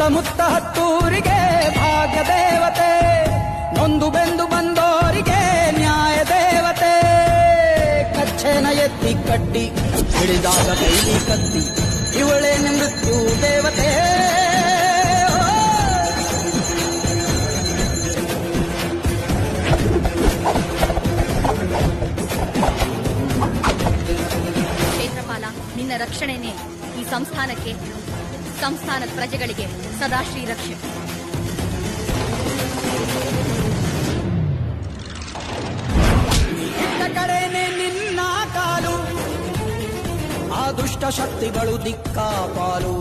ಸುತ್ತಮುತ್ತ ಹತ್ತೂರಿಗೆ ಭಾಗ್ಯ ದೇವತೆ, ನೊಂದು ಬೆಂದು ಬಂದೋರಿಗೆ ನ್ಯಾಯ ದೇವತೆ. ಕಚ್ಚೆನ ಎತ್ತಿ ಕಟ್ಟಿ ಹಿಡಿದಾಗ ಕೈಲಿ ಕತ್ತಿ, ಇವಳೇ ಮೃತ್ಯು ದೇವತೆ. ಕ್ಷೇತ್ರಪಾಲ, ನಿನ್ನ ರಕ್ಷಣೆನೇ ಈ ಸಂಸ್ಥಾನಕ್ಕೆ, ಸಂಸ್ಥಾನದ ಪ್ರಜೆಗಳಿಗೆ ಸದಾ ಶ್ರೀರಕ್ಷೆ. ಇದ್ದ ಕಡೆನೆ ನಿನ್ನ ಕಾಲು, ಆ ದುಷ್ಟ ಶಕ್ತಿಗಳು ದಿಕ್ಕಾಪಾಲು.